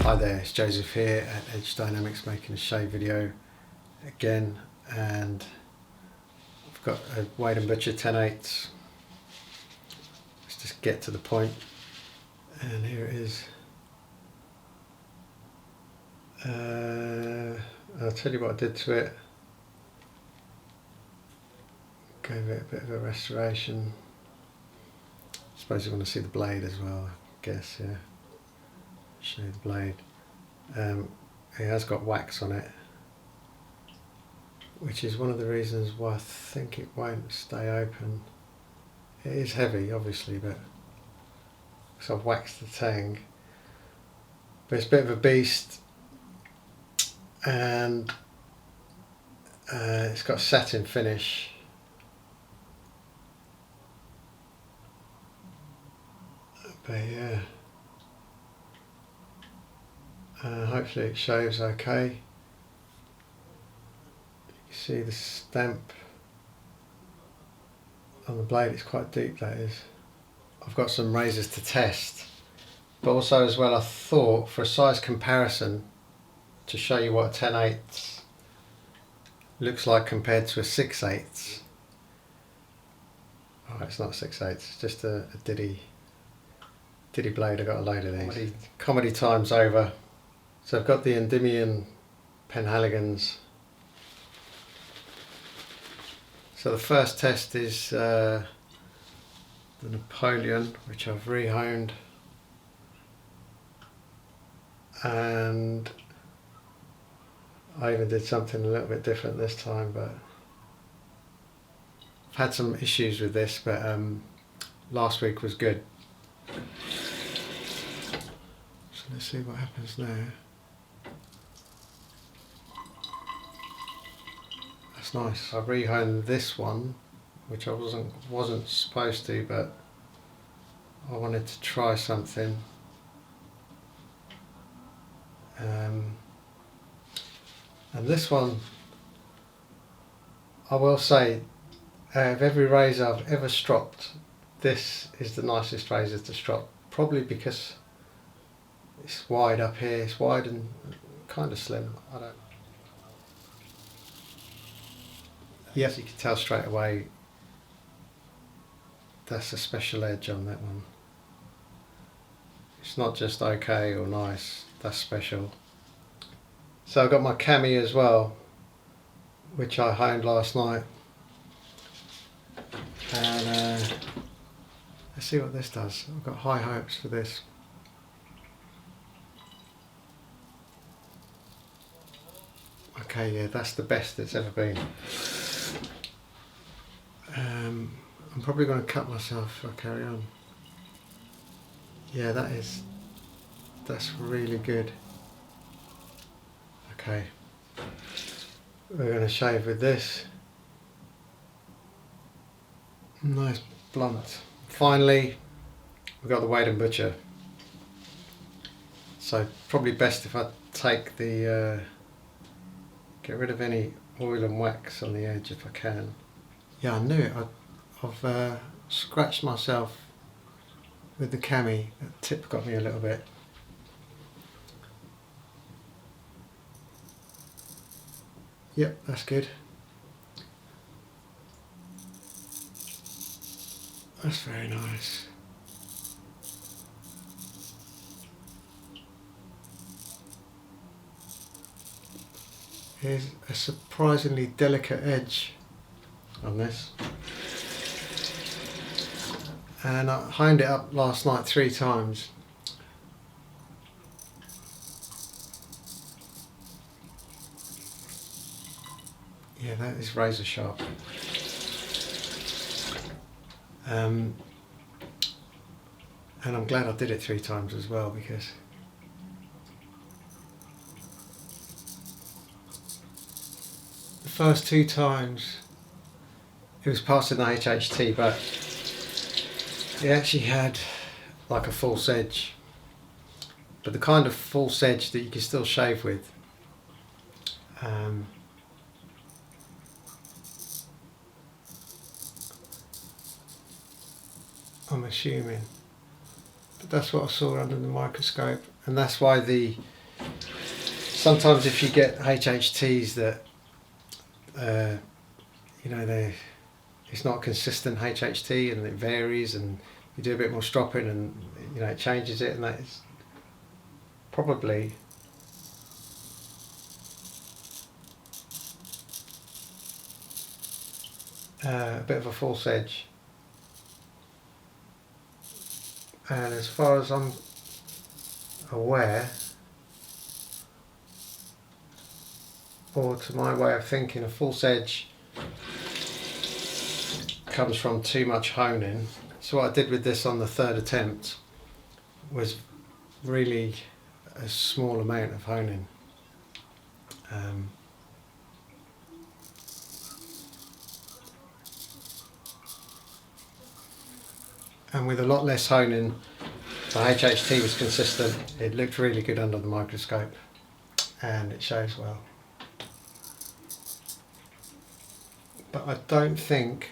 Hi there, it's Joseph here at Edge Dynamics making a shave video again, and I've got a Wade & Butcher 10/8. Let's just get to the point, and here it is. I'll tell you what I did to it. Gave it a bit of a restoration. I suppose you want to see the blade as well, I guess, yeah. Show you the blade. It has got wax on it, which is one of the reasons why I think it won't stay open. It is heavy, obviously, but so I've waxed the tang. But it's a bit of a beast, and it's got a satin finish. But yeah. Hopefully it shaves okay. You can see the stamp on the blade, it's quite deep, that is. I've got some razors to test, but also as well I thought for a size comparison to show you what a 10/8 looks like compared to a 6/8. Oh, it's not a 6/8, it's just a Diddy blade. I got a load of these. Comedy time's over. So I've got the Endymion Penhaligons. So the first test is the Napoleon, which I've rehoned, and I even did something a little bit different this time, but I've had some issues with this, but last week was good. So let's see what happens now. That's nice. I rehoned this one, which I wasn't supposed to, but I wanted to try something. And this one, I will say, of every razor I've ever stropped, this is the nicest razor to strop. Probably because it's wide up here. It's wide and kind of slim. I don't. Yes, you can tell straight away that's a special edge on that one. It's not just okay or nice, that's special. So I've got my Cami as well, which I honed last night. And let's see what this does. I've got high hopes for this. Okay, yeah, that's the best it's ever been. I'm probably going to cut myself if I carry on. Yeah, that's really good. Okay, we're going to shave with this. Nice blunt. Finally, we've got the Wade & Butcher. So probably best if I take the, get rid of any oil and wax on the edge if I can. Yeah, I knew it. I've scratched myself with the Cami. That tip got me a little bit. Yep, that's good. That's very nice. Here's a surprisingly delicate edge on this. And I honed it up last night 3 times. Yeah, that is razor sharp. And I'm glad I did it 3 times as well, because first 2 times it was passing the HHT, but it actually had like a false edge, but the kind of false edge that you can still shave with. I'm assuming, but that's what I saw under the microscope, and that's why sometimes if you get HHTs that it's not consistent HHT and it varies, and you do a bit more stropping and it changes it, and that is probably a bit of a false edge. And as far as I'm aware, or to my way of thinking, a false edge comes from too much honing. So what I did with this on the 3rd attempt was really a small amount of honing. And with a lot less honing, the HHT was consistent. It looked really good under the microscope, and it shows well. But I don't think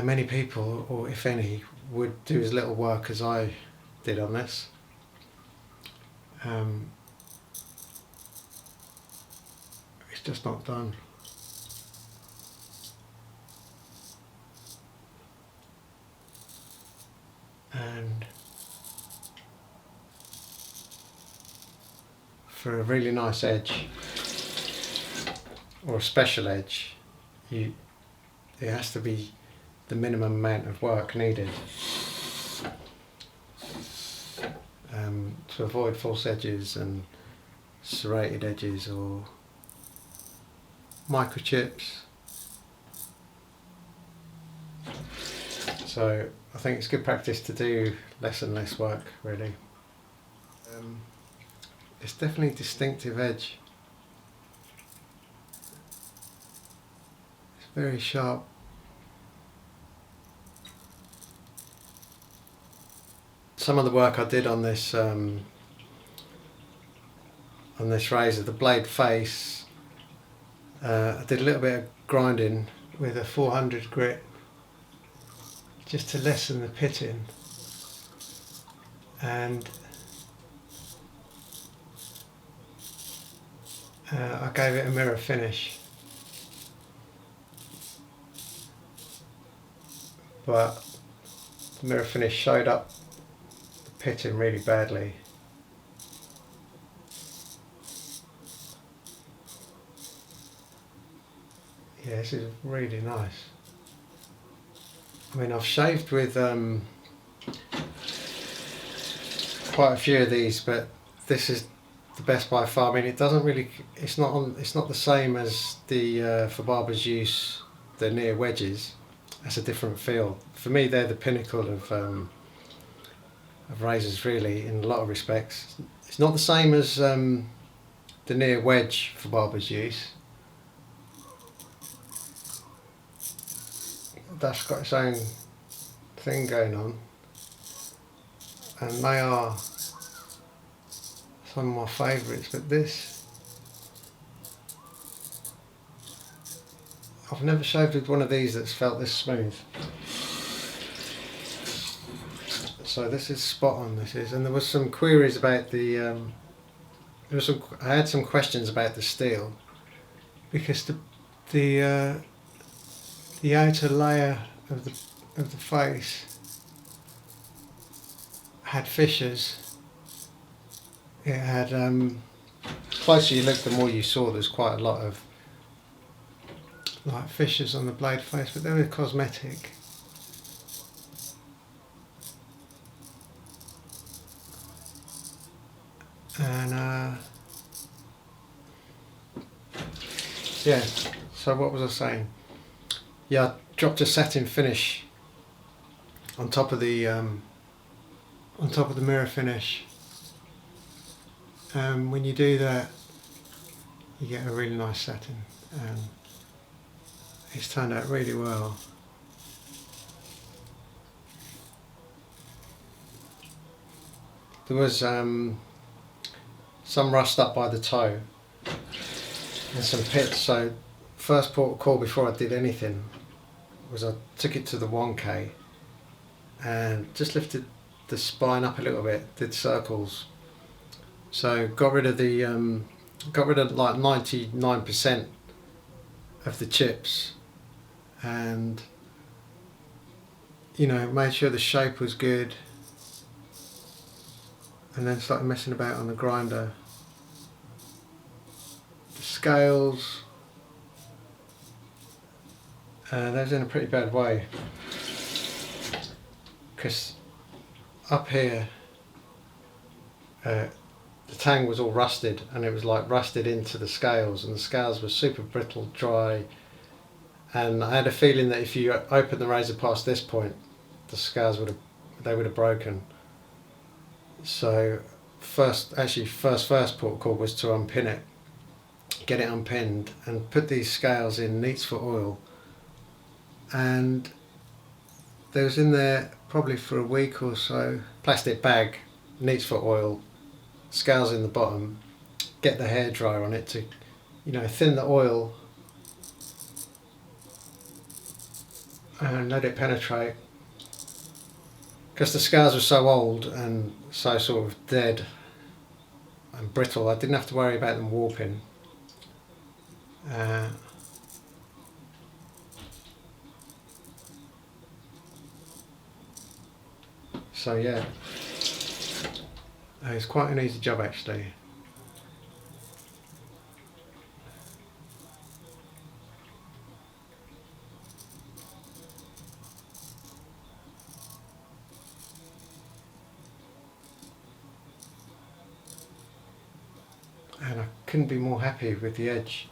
many people, or if any, would do as little work as I did on this. It's just not done. And for a really nice edge, or a special edge, it has to be the minimum amount of work needed to avoid false edges and serrated edges or microchips. So I think it's good practice to do less and less work, really. It's definitely a distinctive edge. It's very sharp. Some of the work I did on this razor, the blade face, I did a little bit of grinding with a 400 grit just to lessen the pitting, and I gave it a mirror finish, but the mirror finish showed up the pitting really badly. Yeah, this is really nice. I mean, I've shaved with quite a few of these, but this is the best by far. I mean, it doesn't really, it's not the same as the for barbers use, the near wedges. That's a different feel. For me, they're the pinnacle of razors, really, in a lot of respects. It's not the same as the near wedge for barbers use. That's got its own thing going on, and they are some of my favourites, but this, I've never shaved with one of these that's felt this smooth. So this is spot on, this is. And there was some queries about the I had some questions about the steel, because the outer layer of the face had fissures. It had, the closer you looked, the more you saw there's quite a lot of like fissures on the blade face, but they were cosmetic. And yeah, so what was I saying? Yeah, I dropped a satin finish on top of the mirror finish. When you do that, you get a really nice setting, and it's turned out really well. There was some rust up by the toe and some pits, so first port of call before I did anything was I took it to the 1K and just lifted the spine up a little bit, did circles. So got rid of like 99% of the chips, and made sure the shape was good, and then started messing about on the grinder. The scales, they was in a pretty bad way, because up here the tang was all rusted, and it was like rusted into the scales, and the scales were super brittle, dry, and I had a feeling that if you opened the razor past this point, the scales would have broken. So first port of call was to unpin it, get it unpinned, and put these scales in Neats for oil. And there was in there probably for a week or so, plastic bag, Neats for oil, scales in the bottom, get the hairdryer on it to, thin the oil and let it penetrate. Because the scales were so old and so sort of dead and brittle, I didn't have to worry about them warping. So yeah, it's quite an easy job actually. And I couldn't be more happy with the edge.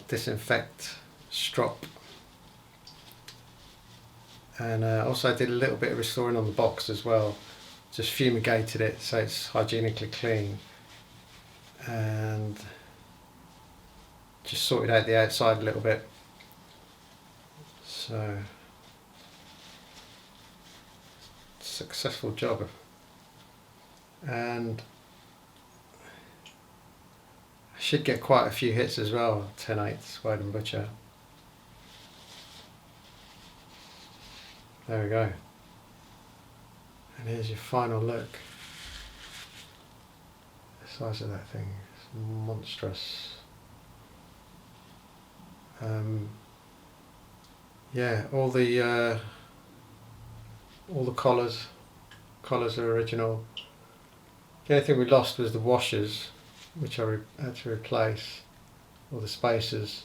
Disinfect strop, and also I did a little bit of restoring on the box as well, just fumigated it so it's hygienically clean, and just sorted out the outside a little bit. So successful job, and I should get quite a few hits as well. 10/8 Sweden Butcher. There we go. And here's your final look. The size of that thing is monstrous. Yeah, all the collars are original. The only thing we lost was the washers, which I had to replace, or the spacers,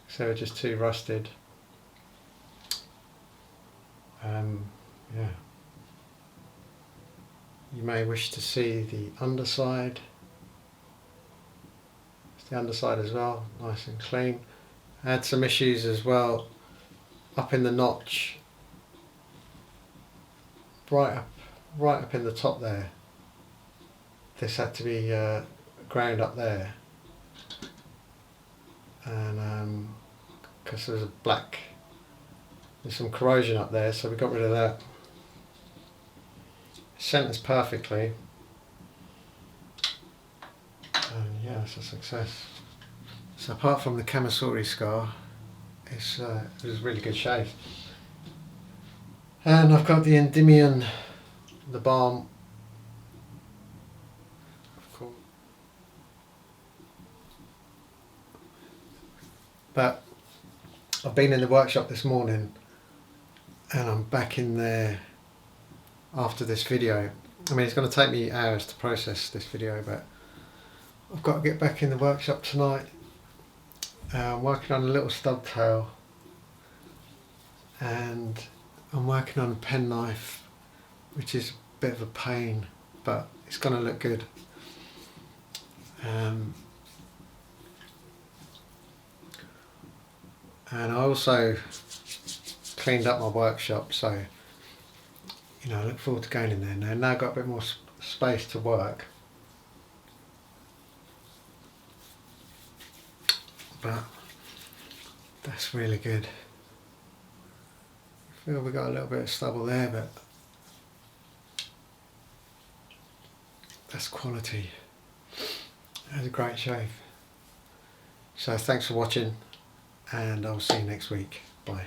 so they were just too rusted. Yeah. You may wish to see the underside. It's the underside as well, nice and clean. I had some issues as well up in the notch, right up in the top there. This had to be ground up there, and because there's some corrosion up there, so we got rid of that. It centers perfectly, and yeah, it's a success. So apart from the Camasauri scar, it was really good shape. And I've got the Endymion, the balm. But I've been in the workshop this morning, and I'm back in there after this video. I mean, it's going to take me hours to process this video, but I've got to get back in the workshop tonight. I'm working on a little stub tail, and I'm working on a penknife, which is a bit of a pain, but it's going to look good. And I also cleaned up my workshop, so I look forward to going in there now. Now I've got a bit more space to work. but that's really good. I feel we got a little bit of stubble there, but that's quality. That's a great shave. So thanks for watching, and I'll see you next week. Bye.